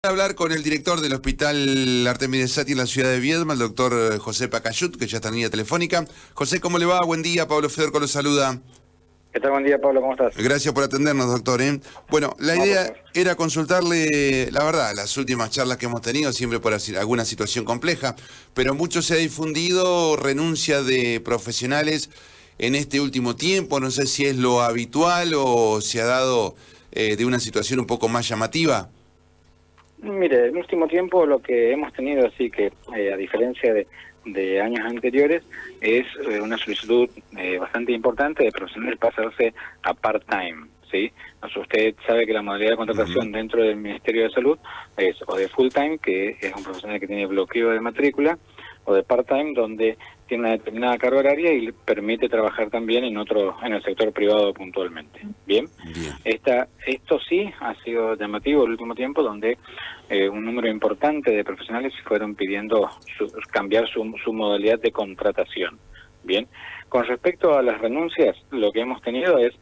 Hablar con el director del Hospital Artemides Saty en la ciudad de Viedma, el doctor José Pacayut, que ya está en línea telefónica. José, ¿cómo le va? Buen día, Pablo Fedorco lo saluda. ¿Qué tal? Buen día, Pablo, ¿cómo estás? Gracias por atendernos, doctor. Bueno, la No, por idea favor. era consultarle, la verdad, las últimas charlas que hemos tenido, siempre por alguna situación compleja, pero mucho se ha difundido renuncia de profesionales en este último tiempo. No sé si es lo habitual o se ha dado de una situación un poco más llamativa. Mire, en último tiempo lo que hemos tenido, así que a diferencia de años anteriores, es una solicitud bastante importante de profesionales pasarse a part-time, ¿sí? Usted sabe que la modalidad de contratación dentro del Ministerio de Salud es o de full-time, que es un profesional que tiene bloqueo de matrícula, o de part-time, donde tiene una determinada carga horaria y le permite trabajar también en el sector privado puntualmente. Bien. Bien. Esto sí ha sido llamativo el último tiempo, donde un número importante de profesionales fueron pidiendo cambiar su modalidad de contratación. Bien. Con respecto a las renuncias, lo que hemos tenido es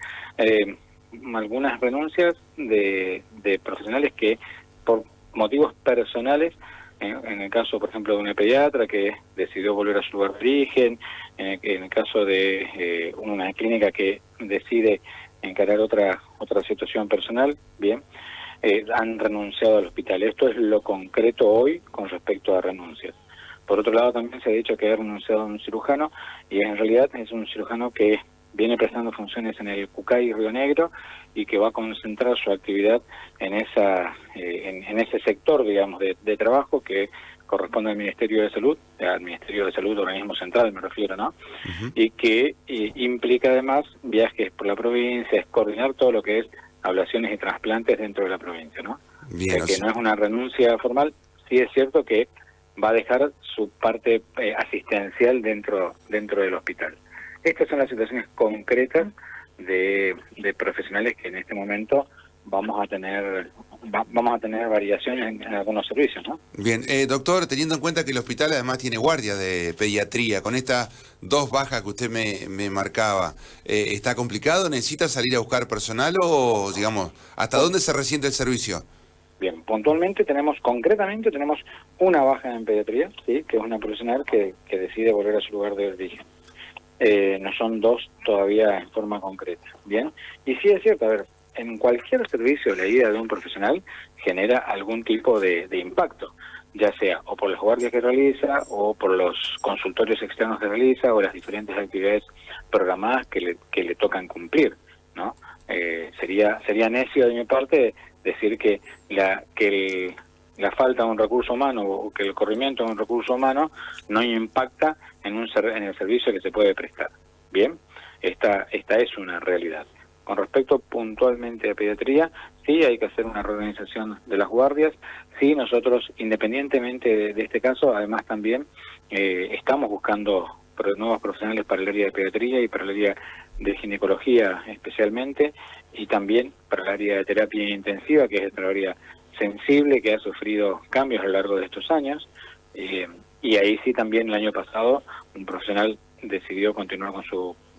algunas renuncias de profesionales que por motivos personales, en el caso, por ejemplo, de una pediatra que decidió volver a su lugar de origen, en el caso de una clínica que decide encarar otra situación personal, bien, han renunciado al hospital. Esto es lo concreto hoy con respecto a renuncias. Por otro lado, también se ha dicho que ha renunciado a un cirujano, y en realidad es un cirujano que viene prestando funciones en el Cucay Río Negro y que va a concentrar su actividad en ese sector, digamos, de trabajo que corresponde al Ministerio de Salud, organismo central me refiero, ¿no? Y que implica además viajes por la provincia, es coordinar todo lo que es ablaciones y trasplantes dentro de la provincia, ¿no? Bien, O sea, que no es una renuncia formal. Sí es cierto que va a dejar su parte asistencial dentro del hospital. Estas son las situaciones concretas de profesionales que en este momento vamos a tener variaciones en algunos servicios, ¿no? bien. Doctor, teniendo en cuenta que el hospital además tiene guardia de pediatría, con estas dos bajas que usted me marcaba, ¿está complicado? ¿Necesita salir a buscar personal o, digamos, hasta dónde se resiente el servicio? Bien, concretamente tenemos una baja en pediatría, ¿sí? Que es una profesional que decide volver a su lugar de origen. No son dos todavía en forma concreta, ¿bien? Y sí es cierto, a ver, en cualquier servicio la ida de un profesional genera algún tipo de impacto, ya sea o por las guardias que realiza, o por los consultorios externos que realiza, o las diferentes actividades programadas que le tocan cumplir, ¿no? Sería necio de mi parte decir que la falta de un recurso humano o que el corrimiento de un recurso humano no impacta en el servicio que se puede prestar. Bien, esta es una realidad. Con respecto puntualmente a pediatría, sí hay que hacer una reorganización de las guardias. Sí, nosotros, independientemente de este caso, además también estamos buscando nuevos profesionales para el área de pediatría y para el área de ginecología especialmente, y también para el área de terapia intensiva, que es otra área sensible que ha sufrido cambios a lo largo de estos años, y ahí sí también el año pasado un profesional decidió continuar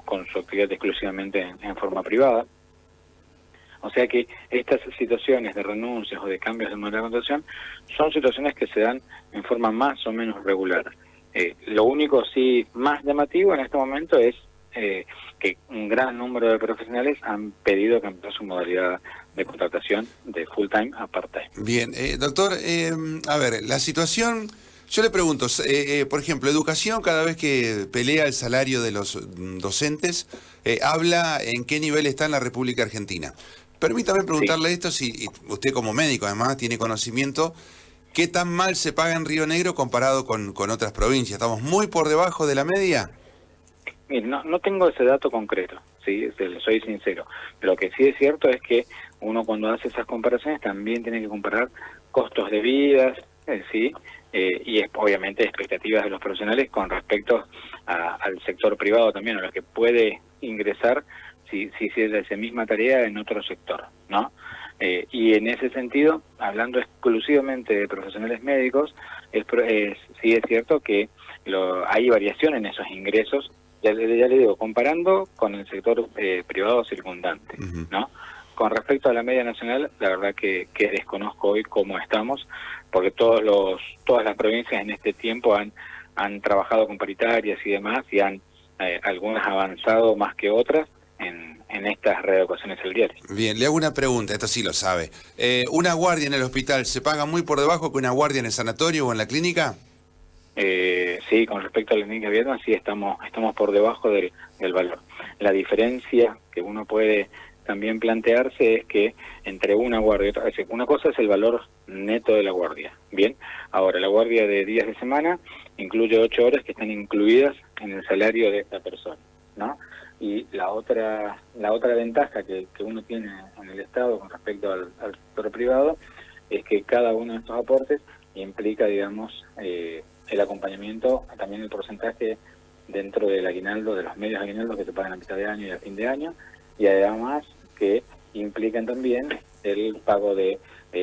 con su actividad exclusivamente en forma privada. O sea que estas situaciones de renuncias o de cambios de modelo de contratación son situaciones que se dan en forma más o menos regular. Lo único sí más llamativo en este momento es que un gran número de profesionales han pedido cambiar su modalidad de contratación de full-time a part-time. Bien, doctor, a ver, la situación, yo le pregunto, por ejemplo, educación, cada vez que pelea el salario de los docentes, habla en qué nivel está en la República Argentina. Permítame Sí. preguntarle esto, si usted como médico además tiene conocimiento, ¿qué tan mal se paga en Río Negro comparado con otras provincias? ¿Estamos muy por debajo de la media? Mire, no tengo ese dato concreto, sí, le soy sincero. Lo que sí es cierto es que uno cuando hace esas comparaciones también tiene que comparar costos de vida, sí, y obviamente expectativas de los profesionales con respecto al sector privado también, a lo que puede ingresar si es esa misma tarea en otro sector, ¿no? Y en ese sentido, hablando exclusivamente de profesionales médicos, sí es cierto que hay variación en esos ingresos. Ya le digo, comparando con el sector privado circundante, ¿no? Con respecto a la media nacional, la verdad que desconozco hoy cómo estamos, porque todas las provincias en este tiempo han trabajado con paritarias y demás, y han algunas avanzado más que otras en estas readecuaciones salariales. Bien, le hago una pregunta, esto sí lo sabe. ¿Una guardia en el hospital se paga muy por debajo que una guardia en el sanatorio o en la clínica? Sí, con respecto a la clínica abierta, sí estamos por debajo del valor. La diferencia que uno puede también plantearse es que entre una guardia y otra, es decir, una cosa es el valor neto de la guardia, ¿bien? Ahora, la guardia de días de semana incluye 8 horas que están incluidas en el salario de esta persona, ¿no? Y la otra ventaja que uno tiene en el Estado con respecto al sector privado es que cada uno de estos aportes implica, digamos, el acompañamiento, también el porcentaje dentro del aguinaldo, de los medios aguinaldos que se pagan a mitad de año y a fin de año, y además que implican también el pago de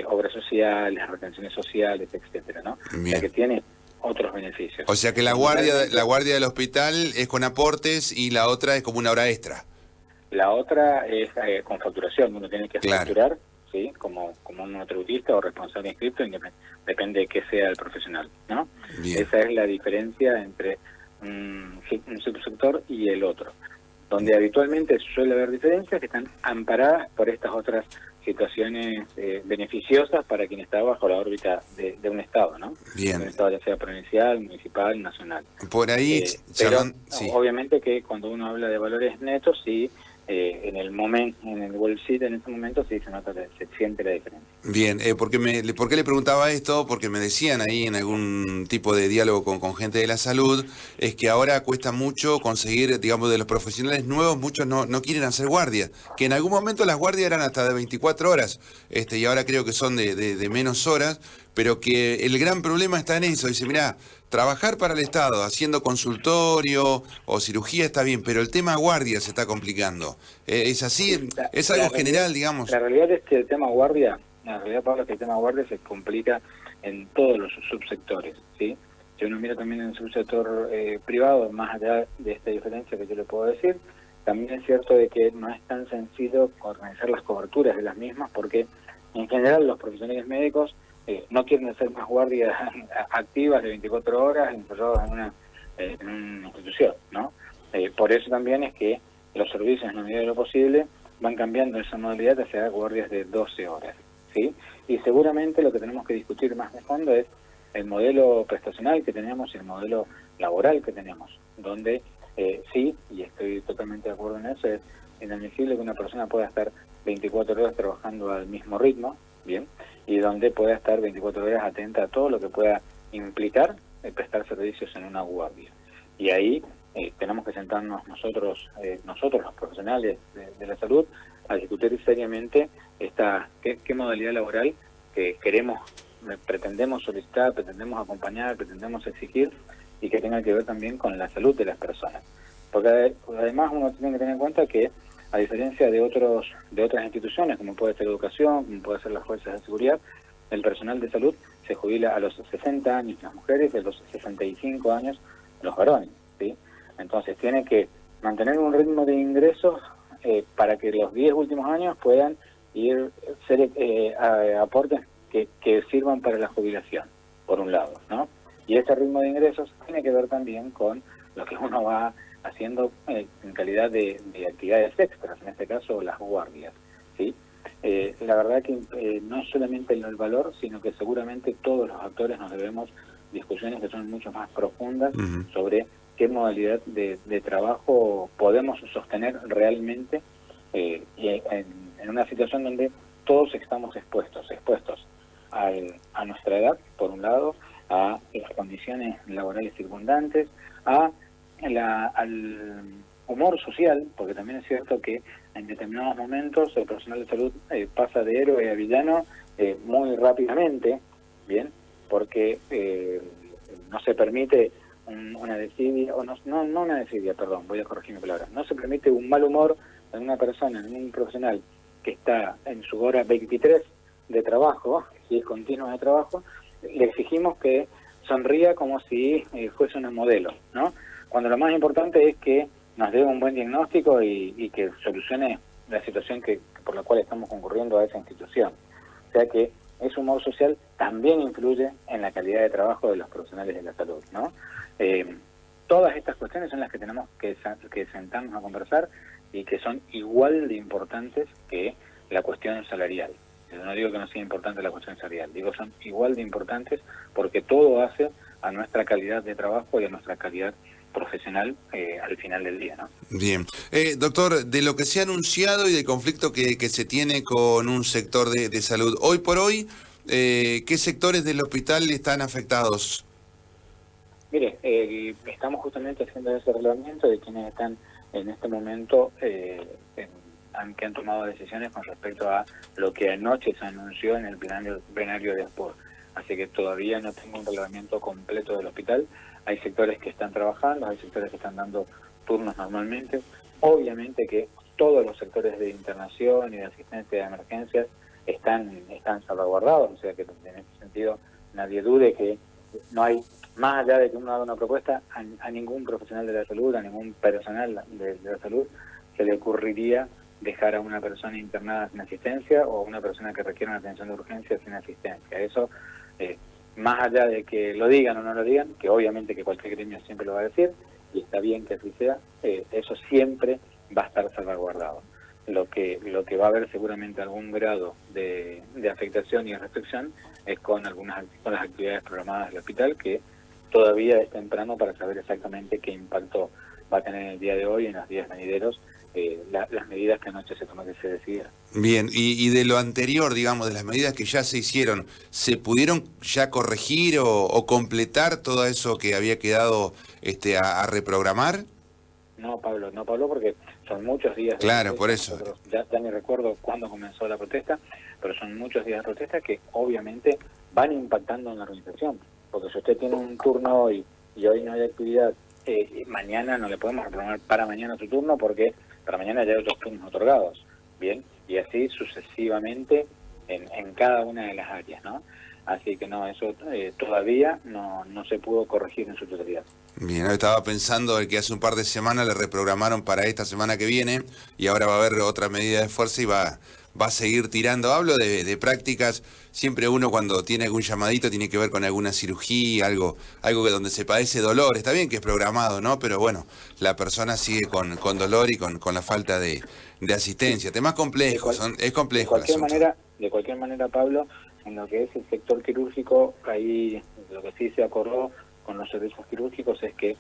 obras sociales, retenciones sociales, etcétera, ¿no? Bien. O sea que tiene otros beneficios. O sea que la guardia del hospital es con aportes y la otra es como una hora extra. La otra es con facturación, uno tiene que Claro. facturar, ¿sí? Como un monotributista o responsable inscripto, depende de qué sea el profesional, ¿no? Bien. Esa es la diferencia entre un subsector y el otro, donde habitualmente suele haber diferencias que están amparadas por estas otras situaciones beneficiosas para quien está bajo la órbita de un Estado, ¿no? Bien. Un Estado ya sea provincial, municipal, nacional. Por ahí, Pero sí. obviamente que cuando uno habla de valores netos, sí, en el momento, en el bolsillo, en ese momento sí se nota, se siente la diferencia. Bien, ¿por qué le preguntaba esto? Porque me decían ahí en algún tipo de diálogo con gente de la salud, es que ahora cuesta mucho conseguir, digamos, de los profesionales nuevos, muchos no quieren hacer guardia, que en algún momento las guardias eran hasta de 24 horas, y ahora creo que son de menos horas, pero que el gran problema está en eso. Dice, mirá, trabajar para el Estado haciendo consultorio o cirugía está bien, pero el tema guardia se está complicando. ¿Es así? ¿Es algo general, digamos? La realidad es que el tema guardia, la realidad, Pablo, es que el tema guardia se complica en todos los subsectores, ¿sí? Si uno mira también en el subsector privado, más allá de esta diferencia que yo le puedo decir, también es cierto de que no es tan sencillo organizar las coberturas de las mismas, porque en general los profesionales médicos no quieren hacer más guardias activas de 24 horas encerrados en una institución, ¿no? Por eso también es que los servicios, en la medida de lo posible, van cambiando esa modalidad hacia guardias de 12 horas, ¿sí? Y seguramente lo que tenemos que discutir más de fondo es el modelo prestacional que tenemos y el modelo laboral que tenemos, donde sí, y estoy totalmente de acuerdo en eso, es inadmisible que una persona pueda estar 24 horas trabajando al mismo ritmo, ¿bien? Y donde pueda estar 24 horas atenta a todo lo que pueda implicar prestar servicios en una guardia. Y ahí tenemos que sentarnos nosotros los profesionales de la salud, a discutir seriamente qué modalidad laboral que pretendemos solicitar, pretendemos acompañar, pretendemos exigir, y que tenga que ver también con la salud de las personas. Porque además uno tiene que tener en cuenta que, a diferencia de otras instituciones, como puede ser educación, como puede ser las fuerzas de seguridad, el personal de salud se jubila a los 60 años las mujeres y a los 65 años los varones, ¿sí? Entonces tiene que mantener un ritmo de ingresos para que los 10 últimos años puedan ser aportes que sirvan para la jubilación, por un lado, ¿no? Y ese ritmo de ingresos tiene que ver también con lo que uno va haciendo en calidad de actividades extras, en este caso las guardias, ¿sí? La verdad que no solamente en el valor, sino que seguramente todos los actores nos debemos discusiones que son mucho más profundas sobre qué modalidad de trabajo podemos sostener realmente en una situación donde todos estamos expuestos a nuestra edad, por un lado, a las condiciones laborales circundantes, al humor social, porque también es cierto que en determinados momentos el personal de salud pasa de héroe a villano muy rápidamente, ¿bien? Porque no se permite una desidia, o no una desidia, perdón, voy a corregir mi palabra, no se permite un mal humor en una persona, en un profesional que está en su hora 23 de trabajo, si es continua de trabajo, le exigimos que sonría como si fuese una modelo, ¿no? Cuando lo más importante es que nos dé un buen diagnóstico y que solucione la situación que por la cual estamos concurriendo a esa institución. O sea que ese humor social también influye en la calidad de trabajo de los profesionales de la salud, ¿no? Todas estas cuestiones son las que tenemos que sentarnos a conversar y que son igual de importantes que la cuestión salarial. Yo no digo que no sea importante la cuestión salarial, digo son igual de importantes porque todo hace a nuestra calidad de trabajo y a nuestra calidad profesional al final del día, ¿no? Bien. Doctor, de lo que se ha anunciado y del conflicto que se tiene con un sector de salud, hoy por hoy, ¿qué sectores del hospital están afectados? Mire, estamos justamente haciendo ese relevamiento de quienes están en este momento que han tomado decisiones con respecto a lo que anoche se anunció en el plenario de ASPOR. Así que todavía no tengo un relevamiento completo del hospital. Hay sectores que están trabajando, hay sectores que están dando turnos normalmente. Obviamente que todos los sectores de internación y de asistencia de emergencias están salvaguardados, o sea que en ese sentido nadie dude que no hay, más allá de que uno haga una propuesta, a ningún profesional de la salud, a ningún personal de la salud, se le ocurriría dejar a una persona internada sin asistencia o a una persona que requiere una atención de urgencia sin asistencia. Eso, más allá de que lo digan o no lo digan, que obviamente que cualquier gremio siempre lo va a decir, y está bien que así sea, eso siempre va a estar salvaguardado. Lo que va a haber seguramente algún grado de afectación y restricción es con las actividades programadas del hospital, que todavía es temprano para saber exactamente qué impacto va a tener en el día de hoy y en los días venideros las medidas que anoche se tomó que se decidieron. Bien, y de lo anterior, digamos, de las medidas que ya se hicieron, ¿se pudieron ya corregir o completar todo eso que había quedado a reprogramar? No, Pablo, porque son muchos días. Claro, por eso. Nosotros, ya ni recuerdo cuándo comenzó la protesta, pero son muchos días de protesta que obviamente van impactando en la organización. Porque si usted tiene un turno hoy y hoy no hay actividad, mañana no le podemos reprogramar para mañana otro turno porque para mañana ya hay otros turnos otorgados. Bien, y así sucesivamente en cada una de las áreas, ¿no? Así que no, eso todavía no se pudo corregir en su totalidad. Bien, estaba pensando que hace un par de semanas le reprogramaron para esta semana que viene y ahora va a haber otra medida de fuerza y va a seguir tirando. Hablo de prácticas, siempre uno cuando tiene algún llamadito tiene que ver con alguna cirugía, algo que donde se padece dolor. Está bien que es programado, ¿no? Pero bueno, la persona sigue con dolor y con la falta de asistencia. Temas complejos, es complejo el asunto. De cualquier manera, Pablo, en lo que es el sector quirúrgico, ahí lo que sí se acordó con los servicios quirúrgicos es que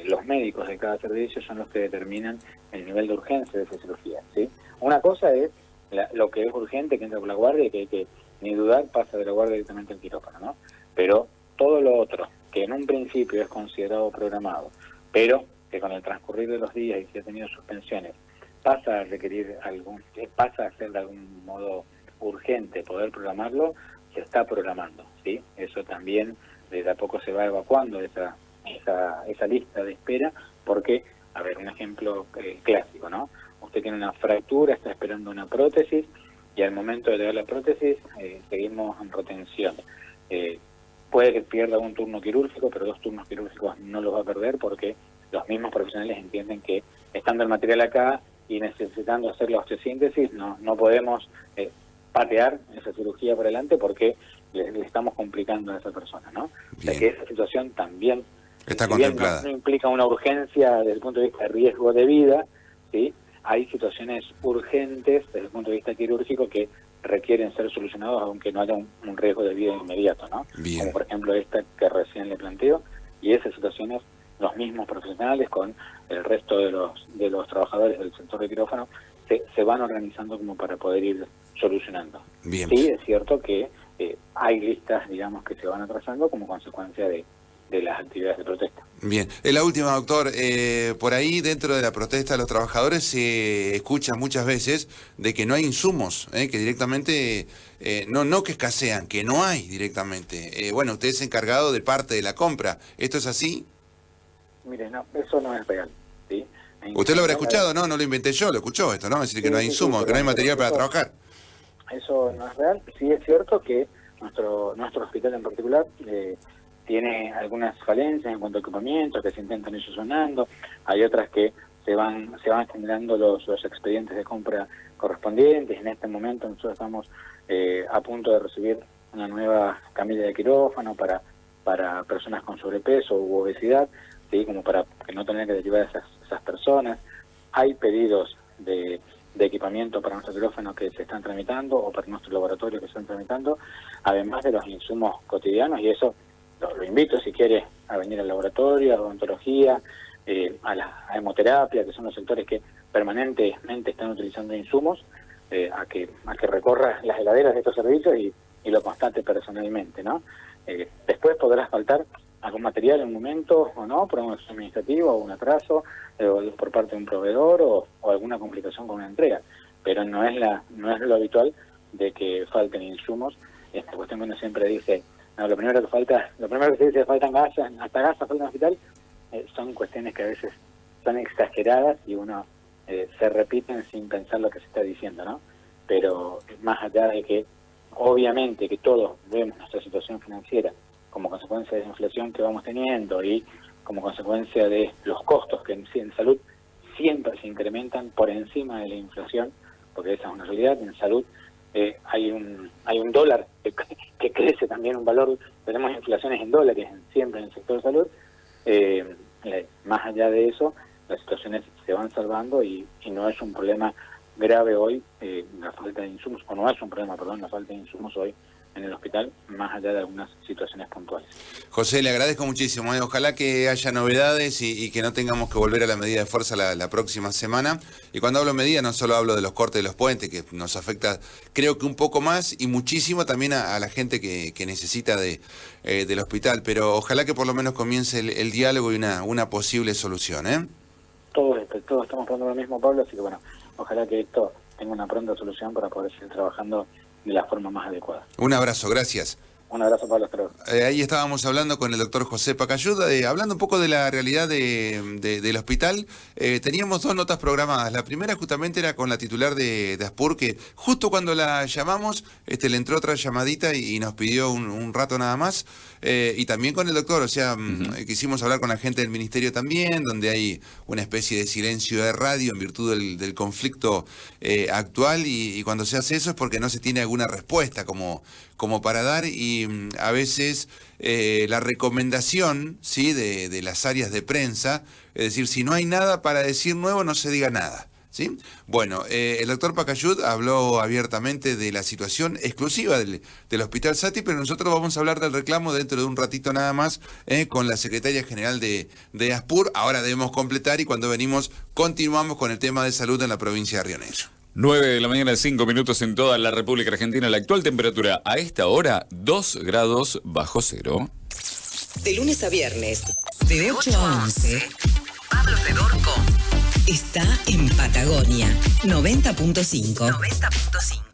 los médicos de cada servicio son los que determinan el nivel de urgencia de esa cirugía, ¿sí? Una cosa es lo que es urgente, que entra por la guardia y que hay que, ni dudar, pasa de la guardia directamente al quirófano, ¿no? Pero todo lo otro, que en un principio es considerado programado, pero que con el transcurrir de los días y si ha tenido suspensiones, pasa a requerir pasa a ser de algún modo urgente poder programarlo, se está programando, ¿sí? Eso también de a poco se va evacuando esa lista de espera, porque, a ver, un ejemplo clásico, ¿no? Usted tiene una fractura, está esperando una prótesis, y al momento de llegar la prótesis, seguimos en retención. Puede que pierda un turno quirúrgico, pero 2 turnos quirúrgicos no los va a perder porque los mismos profesionales entienden que, estando el material acá y necesitando hacer la osteosíntesis, no podemos patear esa cirugía por delante porque le estamos complicando a esa persona, ¿no? O sea que esa situación también está si contemplada. No implica una urgencia desde el punto de vista de riesgo de vida, ¿sí? Hay situaciones urgentes desde el punto de vista quirúrgico que requieren ser solucionados aunque no haya un riesgo de vida inmediato, ¿no? Bien. Como por ejemplo esta que recién le planteo, y esas situaciones los mismos profesionales con el resto de los trabajadores del sector de quirófano se van organizando como para poder ir solucionando. Bien. Sí, es cierto que hay listas, digamos, que se van atrasando como consecuencia de las actividades de protesta. Bien. La última, doctor. Por ahí, dentro de la protesta de los trabajadores, se escucha muchas veces de que no hay insumos, que directamente, no que escasean, que no hay directamente. Bueno, usted es encargado de parte de la compra. ¿Esto es así? Mire, no, eso no es real, ¿sí? Usted lo habrá escuchado, ¿no? No lo inventé yo, lo escuchó esto, ¿no? Es decir, que no hay insumos, que no hay material para trabajar. Eso no es real. Sí es cierto que nuestro hospital en particular tiene algunas falencias en cuanto a equipamiento que se intentan ir solucionando. Hay otras que se van generando los expedientes de compra correspondientes. En este momento nosotros estamos a punto de recibir una nueva camilla de quirófano para personas con sobrepeso u obesidad, ¿sí? Como para que no tener que derivar esas personas. Hay pedidos de equipamiento para nuestro quirófano que se están tramitando, o para nuestro laboratorio que se están tramitando, además de los insumos cotidianos, y eso lo invito, si quiere, a venir al laboratorio, a odontología, a la hemoterapia, que son los sectores que permanentemente están utilizando insumos, a que recorra las heladeras de estos servicios y lo constate personalmente, ¿no? Después podrá faltar algún material en un momento o no, por un acción administrativo o un atraso por parte de un proveedor o alguna complicación con una entrega, pero no es lo habitual de que falten insumos. Esta cuestión cuando siempre dice, no, lo primero que se dice faltan gasas, hasta gasas faltan hospital, son cuestiones que a veces son exageradas y uno se repiten sin pensar lo que se está diciendo, ¿no? Pero más allá de que obviamente que todos vemos nuestra situación financiera como consecuencia de la inflación que vamos teniendo y como consecuencia de los costos que en salud siempre se incrementan por encima de la inflación, porque esa es una realidad. En salud hay un dólar que crece también un valor, tenemos inflaciones en dólares siempre en el sector de salud. Más allá de eso, las situaciones se van salvando y no es un problema grave hoy la falta de insumos, o no es un problema, perdón, la falta de insumos hoy en el hospital, más allá de algunas situaciones puntuales. José, le agradezco muchísimo. Ojalá que haya novedades y que no tengamos que volver a la medida de fuerza la próxima semana. Y cuando hablo de medida, no solo hablo de los cortes de los puentes, que nos afecta creo que un poco más y muchísimo también a la gente que necesita del hospital. Pero ojalá que por lo menos comience el diálogo y una posible solución, ¿eh? Todos estamos pensando lo mismo, Pablo, así que bueno, ojalá que esto tenga una pronta solución para poder seguir trabajando de la forma más adecuada. Un abrazo, gracias. Un abrazo, Pablo. Hasta luego. Ahí estábamos hablando con el doctor José Pacayud, hablando un poco de la realidad del hospital. Teníamos 2 notas programadas. La primera justamente era con la titular de ASPUR, que justo cuando la llamamos, le entró otra llamadita y nos pidió un rato nada más. Y también con el doctor, o sea, quisimos hablar con la gente del ministerio también, donde hay una especie de silencio de radio en virtud del conflicto actual, y cuando se hace eso es porque no se tiene alguna respuesta como para dar, y a veces la recomendación, ¿sí?, de las áreas de prensa, es decir, si no hay nada para decir nuevo, no se diga nada, ¿sí? Bueno, el doctor Pacayud habló abiertamente de la situación exclusiva del Hospital Saty, pero nosotros vamos a hablar del reclamo dentro de un ratito nada más con la secretaria general de ASPUR. Ahora debemos completar y cuando venimos continuamos con el tema de salud en la provincia de Río Negro. 9 de la mañana, 5 minutos en toda la República Argentina. La actual temperatura a esta hora, 2 grados bajo cero. De lunes a viernes, de 8 a 11, Pablo Fedorco está en Patagonia, 90.5.